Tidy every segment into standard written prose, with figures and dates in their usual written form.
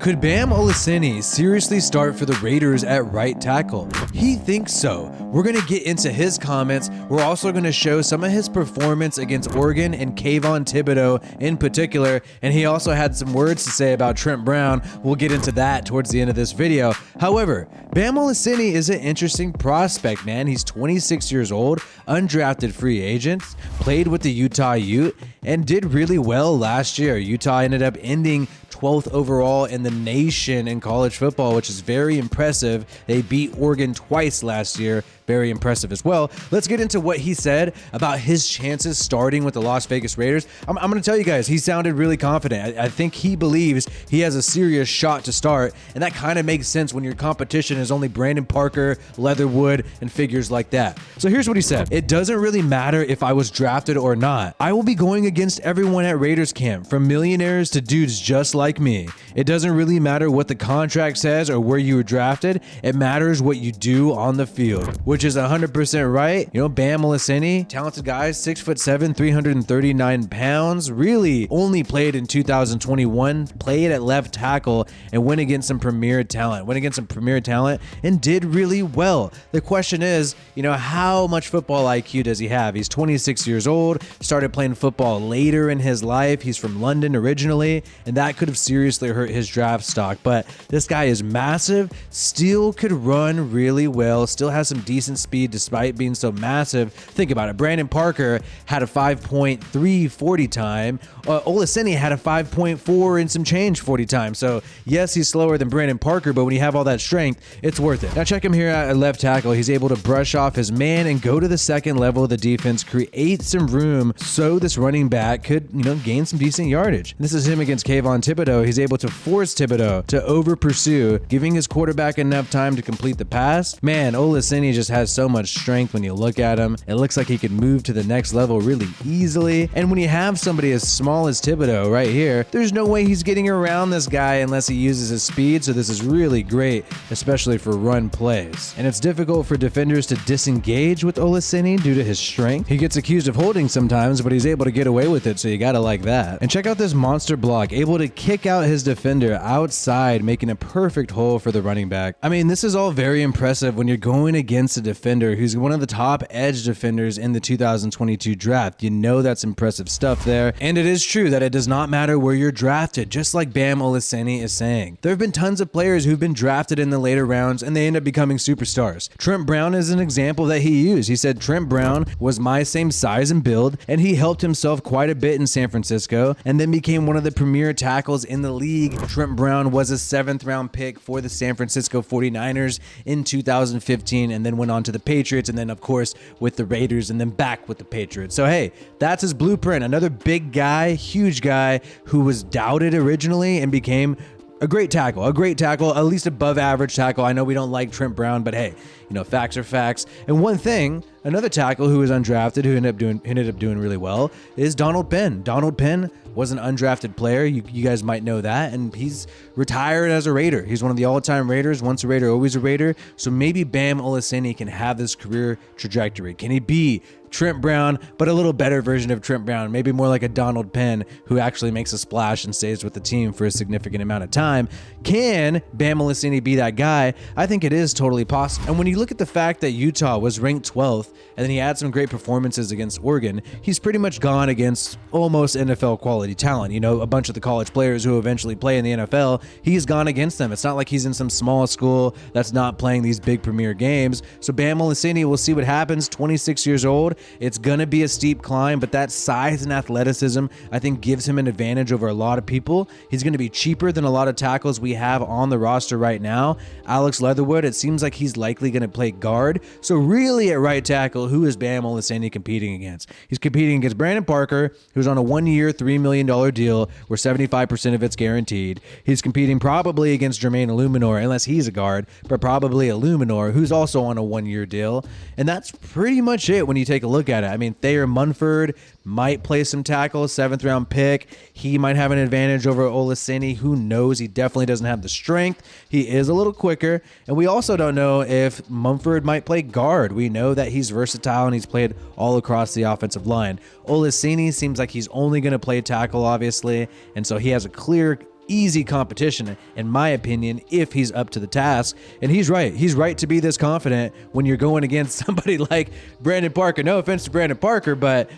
Could Bam Olaseni seriously start for the Raiders at right tackle? He thinks so. We're going to get into his comments. We're also going to show some of his performance against Oregon and Thibodeaux in particular, and he also had some words to say about Trent Brown. We'll get into that towards the end of this video. However, Bam Olaseni is an interesting prospect, man. He's 26 years old, undrafted free agent, played with the Utah Ute, and did really well last year. Utah ended up ending 12th overall in the nation in college football, which is very impressive. They beat Oregon twice last year. Very impressive as well. Let's get into what he said about his chances starting with the Las Vegas Raiders. I'm going to tell you guys, he sounded really confident. I think he believes he has a serious shot to start, and that kind of makes sense when your competition is only Brandon Parker, Leatherwood, and figures like that. So here's what he said. It doesn't really matter if I was drafted or not. I will be going against everyone at Raiders camp, from millionaires to dudes just like me. It doesn't really matter what the contract says or where you were drafted. It matters what you do on the field, which is 100% right. You know, Bam Olaseni, talented guy, 6'7", 339 pounds, really only played in 2021, played at left tackle, and went against some premier talent, and did really well. The question is, you know, how much football IQ does he have? He's 26 years old, started playing football later in his life. He's from London originally, and that could have seriously hurt his draft stock, but this guy is massive, still could run really well, still has some decent speed despite being so massive. Think about it. Brandon Parker had a 5.3 40 time. Olaseni had a 5.4 and some change 40 time. So yes, he's slower than Brandon Parker, but when you have all that strength, it's worth it. Now check him here at left tackle. He's able to brush off his man and go to the second level of the defense, create some room so this running back could, you know, gain some decent yardage. This is him against Thibodeaux. He's able to force Thibodeaux to over pursue, giving his quarterback enough time to complete the pass. Man, Olaseni just has so much strength when you look at him. It looks like he could move to the next level really easily. And when you have somebody as small as Thibodeaux right here, there's no way he's getting around this guy unless he uses his speed. So this is really great, especially for run plays. And it's difficult for defenders to disengage with Olaseni due to his strength. He gets accused of holding sometimes, but he's able to get away with it, so you gotta like that. And check out this monster block, able to kick out his defender outside, making a perfect hole for the running back. I mean, this is all very impressive when you're going against a defender who's one of the top edge defenders in the 2022 draft. You know that's impressive stuff there. And it is true that it does not matter where you're drafted, just like Bam Olaseni is saying. There have been tons of players who've been drafted in the later rounds and they end up becoming superstars. Trent Brown is an example that he used. He said, Trent Brown was my same size and build, and he helped himself quite a bit in San Francisco and then became one of the premier tackles in the league. Trent Brown was a 7th round pick for the San Francisco 49ers in 2015 and then went on to the Patriots, and then of course with the Raiders, and then back with the Patriots. So hey, that's his blueprint. Another big guy, huge guy who was doubted originally and became a great tackle, at least above average tackle. I know we don't like Trent Brown, but hey, you know, facts are facts. And one thing, another tackle who was undrafted who ended up doing really well is Donald Penn. Donald Penn was an undrafted player. You guys might know that, and he's retired as a Raider. He's one of the all-time Raiders. Once a Raider, always a Raider. So maybe Bam Olaseni can have this career trajectory. Can he be Trent Brown, but a little better version of Trent Brown, maybe more like a Donald Penn who actually makes a splash and stays with the team for a significant amount of time? Can Bam Olaseni be that guy? I think it is totally possible. And when you look at the fact that Utah was ranked 12th and then he had some great performances against Oregon, he's pretty much gone against almost NFL quality talent. You know, a bunch of the college players who eventually play in the NFL, he's gone against them. It's not like he's in some small school that's not playing these big premier games. So Bam Olaseni, we'll see what happens. 26 years old. It's going to be a steep climb, but that size and athleticism, I think, gives him an advantage over a lot of people. He's going to be cheaper than a lot of tackles we have on the roster right now. Alex Leatherwood, it seems like he's likely going to play guard. So really at right tackle, who is Bam Olaseni competing against? He's competing against Brandon Parker, who's on a 1-year, $3 million deal where 75% of it's guaranteed. He's competing probably against Jermaine Illuminor, unless he's a guard, but probably Illuminor, who's also on a 1-year deal. And that's pretty much it when you take a look at it. I mean, Thayer Munford might play some tackle, 7th round pick. He might have an advantage over Olaseni. Who knows? He definitely doesn't have the strength. He is a little quicker. And we also don't know if Munford might play guard. We know that he's versatile and he's played all across the offensive line. Olaseni seems like he's only going to play tackle, obviously. And so he has a clear easy competition, in my opinion, if he's up to the task. And he's right. He's right to be this confident when you're going against somebody like Brandon Parker. No offense to Brandon Parker, but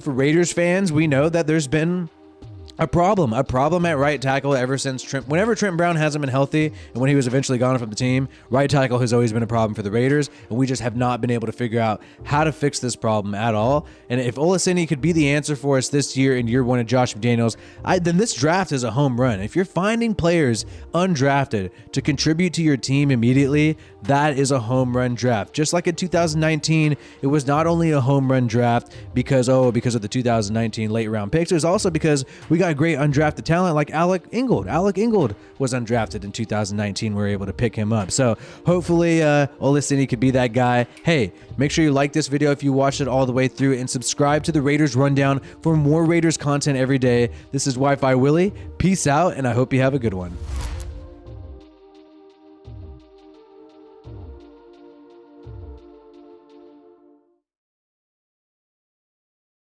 for Raiders fans, we know that there's been a problem at right tackle ever since whenever Trent Brown hasn't been healthy, and when he was eventually gone from the team, right tackle has always been a problem for the Raiders, and we just have not been able to figure out how to fix this problem at all. And if Olaseni could be the answer for us this year in year one of Josh McDaniels, then this draft is a home run. If you're finding players undrafted to contribute to your team immediately, that is a home run draft. Just like in 2019, it was not only a home run draft because of the 2019 late round picks, it was also because we got great undrafted talent like Alec Ingold. Alec Ingold was undrafted in 2019. We were able to pick him up. So hopefully Olaseni could be that guy. Hey, make sure you like this video if you watched it all the way through, and subscribe to the Raiders Rundown for more Raiders content every day. This is WiFiWillie. Peace out, and I hope you have a good one.